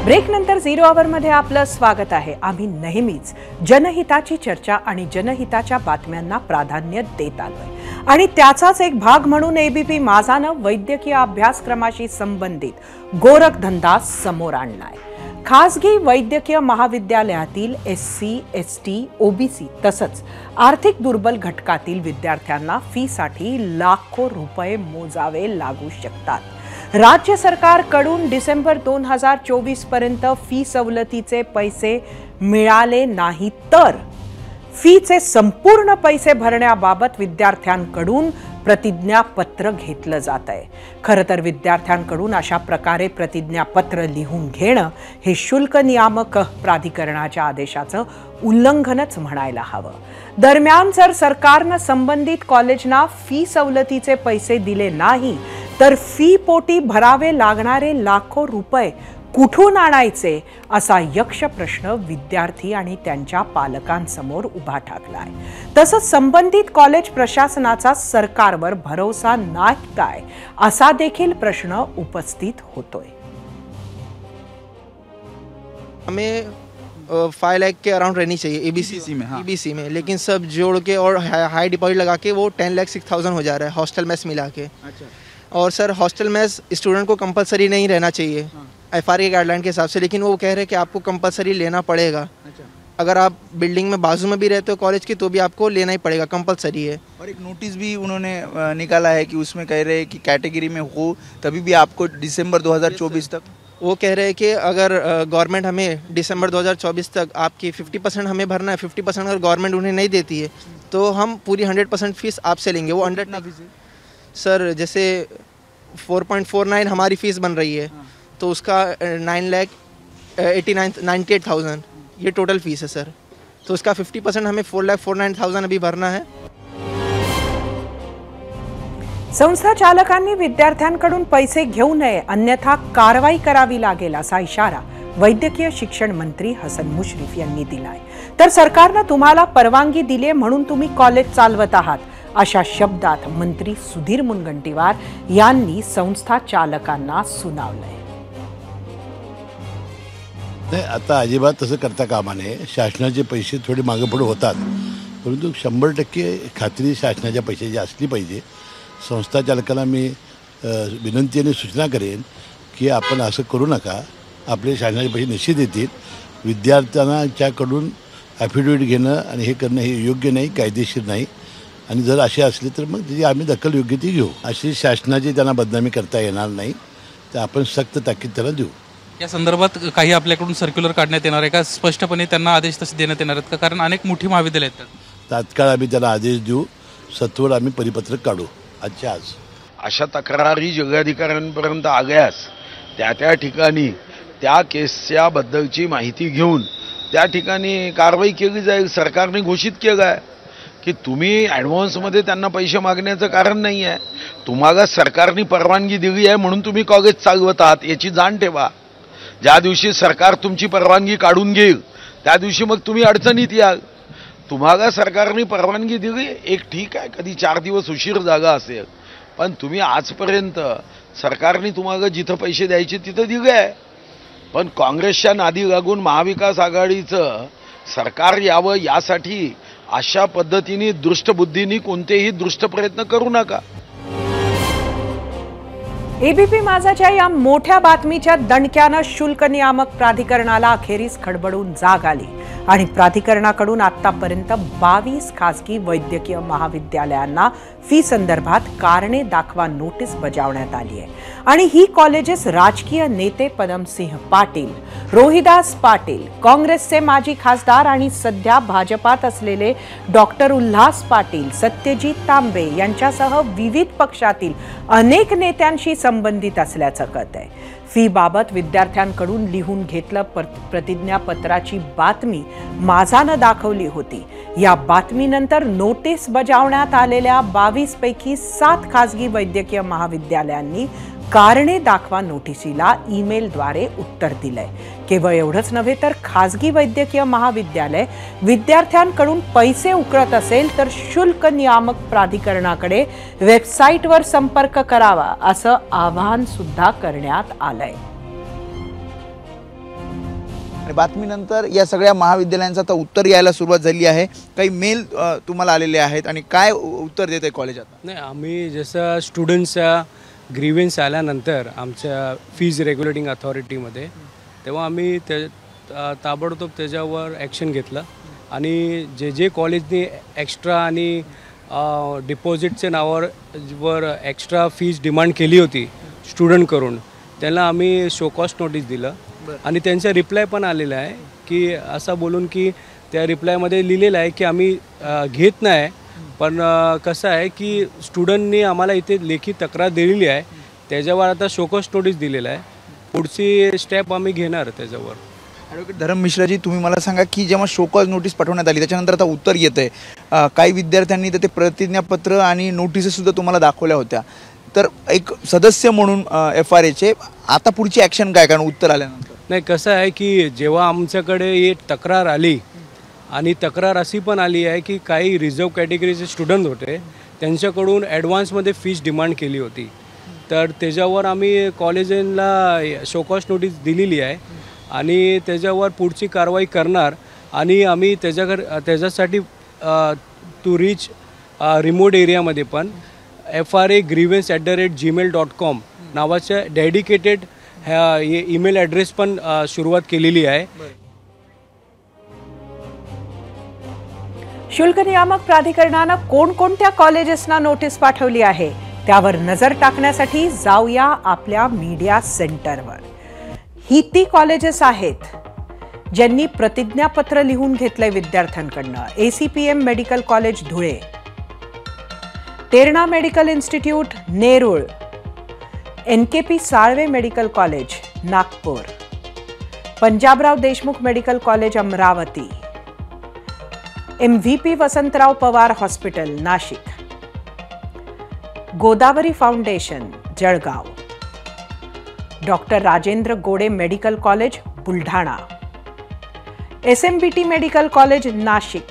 ब्रेकनंतर zero आवरमध्ये आपलं स्वागत आहे। आम्ही नेहमीच जनहिताची चर्चा आणि जनहिताच्या बातम्यांना प्राधान्य देत आलोय आणि त्याचाच एक भाग म्हणून एबीपी माझानं वैद्यकीय अभ्यासक्रमाशी संबंधित गोरखधंदा समोर आणलाय। खासगी वैद्यकीय महाविद्यालयातील एससी, एसटी, ओबीसी तसंच आर्थिक दुर्बल घटकातील विद्यार्थ्यांना फीसाठी लाखो रुपये मोजावे लागू शकतात। राज्य सरकारकडून डिसेंबर 2024 पर्यंत फी सवलतीचे पैसे मिळाले नाही तर फीचे संपूर्ण पैसे भरण्याबाबत विद्यार्थ्यांकडून प्रतिज्ञापत्र घेतलं जात आहे। खरं तर विद्यार्थ्यांकडून अशा प्रकारे प्रतिज्ञापत्र लिहून घेणं हे शुल्क नियामक प्राधिकरणाच्या आदेशाचं उल्लंघनच म्हणायला हवं। दरम्यान जर सरकारनं संबंधित कॉलेजना फी सवलतीचे पैसे दिले नाही तर फी पोटी भरावे लागणारे लाखो रुपये कुठून आणायचे असा यक्ष प्रश्न विद्यार्थी आणि त्यांच्या पालकांसमोर उभा ठाकलाय। तसंच संबंधित कॉलेज प्रशासनाचा सरकारवर भरोसा नाही काय असा देखील प्रश्न उपस्थित होतोय। हमें 5 लाख के अराउंड रहनी चाहिए एबीसी में, हाँ। एबीसी में, लेकिन सब जोड़ के और हाई डिपॉजिट लगा के वो 10,06,000 हो जा रहा है हॉस्टल मेस मिला के। अच्छा। और सर हॉस्टल मेस स्टूडेंट को कंपलसरी नहीं रहना चाहिए, हाँ। एफआर के गाइडलाइन के हिसाब से, लेकिन वो कह रहे हैं कि आपको कंपलसरी लेना पड़ेगा। अच्छा। अगर आप बिल्डिंग में बाजू में भी रहते हो कॉलेज की तो भी आपको लेना ही पड़ेगा, कंपलसरी है। और एक नोटिस भी उन्होंने निकाला है कि उसमें कह रहे हैं कि कैटेगरी में हो तभी भी आपको दिसंबर 2024 तक, वो कह रहे हैं कि अगर गवर्नमेंट हमें दिसंबर 2024 तक आपकी 50% हमें भरना है, 50% अगर गवर्नमेंट उन्हें नहीं देती है तो हम पूरी 100% फीस आपसे लेंगे। वो 100 सर जैसे 4.49 हमारी फीस बन रही है, तो उसका 9,98,000 ये टोटल फीस है सर। तो उसका 50% हमें 4,49,000 अभी भरना है। संस्था चालकांनी विद्यार्थ्यांकडून पैसे घेऊ नये अन्यथा कारवाई करावी लागेल असा इशारा वैद्यकीय शिक्षण मंत्री हसन मुश्रीफ यांनी दिलाय। तर सरकारने तुम्हाला परवानगी दिली म्हणून तुम्ही कॉलेज चालवत आहात अशा शब्दात मंत्री सुधीर मुनगंटीवार यांनी संस्था चालकांना सुनावलंय। नाही, आता अजिबात तसं करता कामा नये। शासनाचे पैसे थोडे मागे पुढे होतात, परंतु 100% खात्री शासनाच्या पैशाची असली पाहिजे। संस्था चालकांना मी विनंती आणि सूचना करेन की आपण असं करू नका, आपले शासनाचे पैसे निश्चित येतील। विद्यार्थ्यांच्याकडून ॲफिडेविट घेणं आणि हे करणं हे योग्य नाही, कायदेशीर नाही, आणि जर असे असले तर मग त्याची आम्ही दखल योग्य ती घेऊ। अशी शासनाची त्यांना बदनामी करता येणार नाही, तर आपण सक्त ताकीद त्याला देऊ। या संदर्भात काही आपल्याकडून सर्क्युलर काढण्यात येणार आहे का? स्पष्टपणे त्यांना आदेश तसे देण्यात येणार आहेत का? कारण अनेक मोठी महाविद्यालय आहेत। तात्काळ आम्ही त्याला आदेश देऊ, सत्वर आम्ही परिपत्रक काढू आजच्या आज। अशा तक्रारी जिल्हाधिकाऱ्यांपर्यंत आल्यास त्या ठिकाणी त्या केसच्या बद्दलची माहिती घेऊन त्या ठिकाणी कारवाई केली जाईल। सरकारने घोषित केलं आहे की तुम्ही ॲडव्हान्समध्ये त्यांना पैसे मागण्याचं कारण नाही आहे, तुम्हाला सरकारने परवानगी दिली आहे म्हणून तुम्ही कॉलेज चालवत आहात याची जाण ठेवा। ज्या दिवशी सरकार तुमची परवानगी काढून घेईल त्या दिवशी मग तुम्ही अडचणीत याल। तुम्हाला सरकारने परवानगी दिली, एक ठीक आहे, कधी 4 दिवस उशीर झाला असेल, पण तुम्ही आजपर्यंत सरकारने तुम्हाला जिथं पैसे द्यायचे तिथं दिले आहे। पण काँग्रेसच्या नादी लागून महाविकास आघाडीचं सरकार यावं यासाठी अशा पद्धतीने दुष्टबुद्धीने कोणतेही दुष्ट प्रयत्न करू नका। एबीपी माझाच्या या मोठ्या बातमीच्या दणक्यानं शुल्क नियामक प्राधिकरणाला अखेरीस खडबडून जाग आली आणि प्राधिकरणाकडून आतापर्यंत 22 खासगी वैद्यकीय महाविद्यालयांना फी संदर्भात कारणे दाखवा नोटीस बजावण्यात आली आहे। आणि ही कॉलेजेस राजकीय नेते पदमसिंह पाटील, रोहिदास पाटील, काँग्रेसचे माजी खासदार आणि सध्या भाजपात असलेले डॉक्टर उल्हास पाटील, सत्यजित तांबे यांच्यासह विविध पक्षातील अनेक नेत्यांशी संबंधित असल्याचं कळत आहे। फी बाबत विद्यार्थ्यांकडून लिहून घेतलं प्रतिज्ञापत्राची बातमी माझानं दाखवली होती। या बातमीनंतर नोटीस बजावण्यात आलेल्या 22 पैकी 7 खासगी वैद्यकीय महाविद्यालयांनी कारणे दाखवा नोटिसीला ईमेलद्वारे उत्तर दिलंय। केवळ एवढंच नव्हे तर खासगी वैद्यकीय महाविद्यालय विद्यार्थ्यांकडून पैसे उकळत असेल तर शुल्क नियामक प्राधिकरणाकडे वेबसाईटवर संपर्क करावा असं आवाहन सुद्धा करण्यात आलंय। आणि बातमीनंतर या सगळ्या महाविद्यालयांचं आता उत्तर यायला सुरुवात झाली आहे. काही मेल तुम्हाला आलेले आहेत आणि काय उत्तर देत आहे कॉलेज आता? नाही, आम्ही जसं स्टुडंट्सचा ग्रीव्हन्स आल्यानंतर आमच्या फीज रेग्युलेटिंग अथॉरिटीमध्ये, तेव्हा आम्ही ताबडतोब त्याच्यावर ॲक्शन घेतलं आणि जे कॉलेजनी एक्स्ट्रा आणि डिपॉझिटच्या नावावर एक्स्ट्रा फीज डिमांड केली होती स्टुडंट करून, त्यांना आम्ही शो कॉस्ट नोटीस दिलं आणि त्यांचा रिप्लाय पण आलेला आहे की असं बोलून की त्या रिप्लायमध्ये लिहिलेलं आहे की आम्ही घेत नाही, पण कसं आहे की स्टुडंटनी आम्हाला इथे लेखी तक्रार दिलेली आहे, त्याच्यावर आता शो कॉस्ट नोटीस दिलेला आहे, पुढची स्टेप आम्ही घेणार त्याच्यावर. ॲडव्होकेट धरम मिश्राजी, तुम्ही मला सांगा की जेव्हा शोकॉज नोटीस पाठवण्यात आली त्याच्यानंतर आता उत्तर येतं आहे, काही विद्यार्थ्यांनी तर ते प्रतिज्ञापत्र आणि नोटिसेससुद्धा तुम्हाला दाखवल्या होत्या, तर एक सदस्य म्हणून FRAचे आता पुढची ॲक्शन काय, कारण उत्तर आल्यानंतर? नाही, कसं आहे की जेव्हा आमच्याकडे एक तक्रार आली आणि तक्रार अशी पण आली आहे की काही रिझर्व कॅटेगरीचे स्टुडंट होते, त्यांच्याकडून ॲडव्हान्समध्ये फीज डिमांड केली होती, तर त्याच्यावर आम्ही कॉलेजांना शोकॉस्ट नोटीस दिलेली आहे आणि त्याच्यावर पुढची कारवाई करणार आणि आम्ही त्याच्यासाठी टू रीच रिमोट एरियामध्ये पण FRA-grievance@gmail.com नावाच्या डेडिकेटेड ह्या ईमेल ॲड्रेस पण सुरुवात केलेली आहे. शुल्क नियामक प्राधिकरणानं कोणकोणत्या कॉलेजेसना नोटीस पाठवली आहे त्यावर नजर टाकण्यासाठी जाऊया आपल्या मीडिया सेंटरवर. ही ती कॉलेजेस आहेत ज्यांनी प्रतिज्ञापत्र लिहून घेतलंय विद्यार्थ्यांकडनं. ACPM medical college Dhule, Terna medical institute Nerul, NKP Salve medical college Nagpur, Panjabrao Deshmukh medical college Amravati, MVP Vasantrao Pawar hospital Nashik, Godavari foundation Jalgaon, doctor Rajendra Gode medical college Buldhana, SMBT medical college Nashik,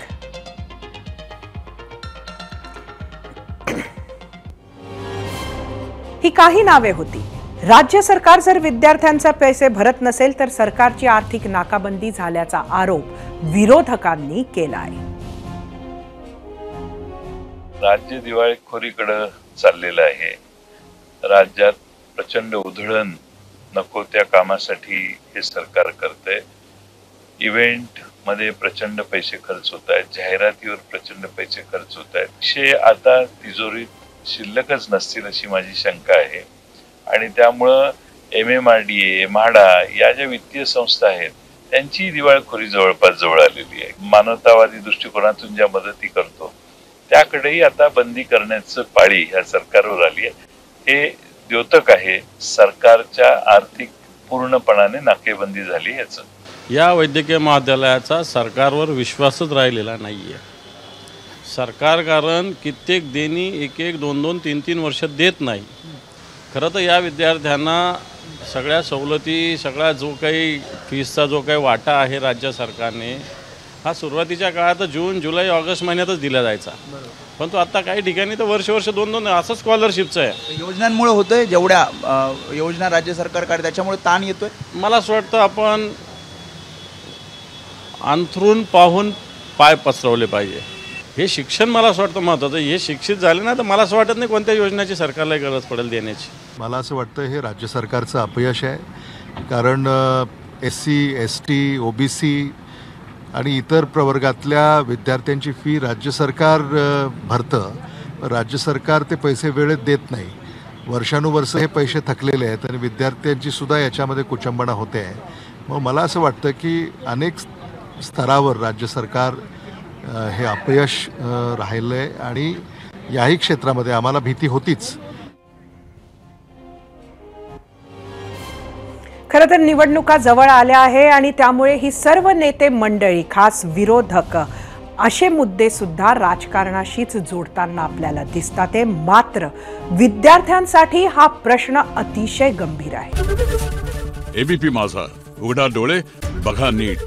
ही काही नावे होती. राज्य सरकार जर विद्यार्थ्यांचे पैसे भरत नसेल तर सरकारची आर्थिक नाकाबंदी झाल्याचा आरोप विरोधकांनी केलाय. राज्य दिवाळखोरीकडे चाललेलं आहे. राज्यात प्रचंड उधळण नको त्या कामासाठी हे सरकार करते. इव्हेंट मध्ये प्रचंड पैसे खर्च होत आहेत, जाहिरातीवर प्रचंड पैसे खर्च होत आहेत. पैसे आता तिजोरीत शिल्लकच नसतील अशी माझी शंका आहे आणि त्यामुळं MMRDA, म्हाडा या ज्या वित्तीय संस्था आहेत त्यांची दिवाळखोरी जवळपास जवळ आलेली आहे. मानवतावादी दृष्टिकोनातून ज्या मदती करतो त्याकडेही आता बंदी करण्याचं पाळी ह्या सरकारवर आली आहे. हे द्योतक आहे सरकारच्या आर्थिक पूर्णपणाने नाकेबंदी झाली याचं. या वैद्यकीय महाविद्यालयाचा सरकारवर विश्वासच राहिलेला नाही आहे. सरकार कारण कित्येक देणी 1-1, 2-2, 3-3 वर्ष देत नाही. खरं तर या विद्यार्थ्यांना सगळ्या सवलती, सगळा जो काही फीसचा जो काही वाटा आहे राज्य सरकारने, हा सुरुवातीच्या काळात जून, जुलै, ऑगस्ट महिन्यातच दिला जायचा, पण तो आता काही ठिकाणी तर वर्ष 2-2 असं स्कॉलरशिपचं आहे. योजनांमुळे होतंय, जेवढ्या योजना राज्य सरकार काढते त्याच्यामुळे ताण येतोय. मला असं वाटतं आपण अंथरून पाहून पाय पसरवले पाहिजे. हे शिक्षण मला असं वाटतं महत्त्वाचं. हे शिक्षित झाले ना तर मला असं वाटत नाही कोणत्या योजनेची सरकारला गरज पडेल देण्याची. मला असं वाटतं हे राज्य सरकारचं अपयश आहे, कारण SC, ST, OBC आणि इतर प्रवर्गातल्या विद्यार्थ्यांची फी राज्य सरकार भरतं. राज्य सरकार ते पैसे वेळेत देत नाही. वर्षानुवर्ष हे पैसे थकलेले आहेत आणि विद्यार्थ्यांची सुद्धा याच्यामध्ये कुचंबणा होते आहे. मग मला असं वाटतं की अनेक स्तरावर राज्य सरकार हे अपयश राहिलं आहे आणि याही क्षेत्रामध्ये आम्हाला भीती होतीच. खरं तर निवडणुका जवळ आल्या आहे आणि त्यामुळे ही सर्व नेते मंडळी, खास विरोधक, असे मुद्दे सुद्धा राजकारणाशीच जोडताना आपल्याला दिसतात. ते मात्र विद्यार्थ्यांसाठी हा प्रश्न अतिशय गंभीर आहे. ABP माझा, उघडा डोळे बघा नीट.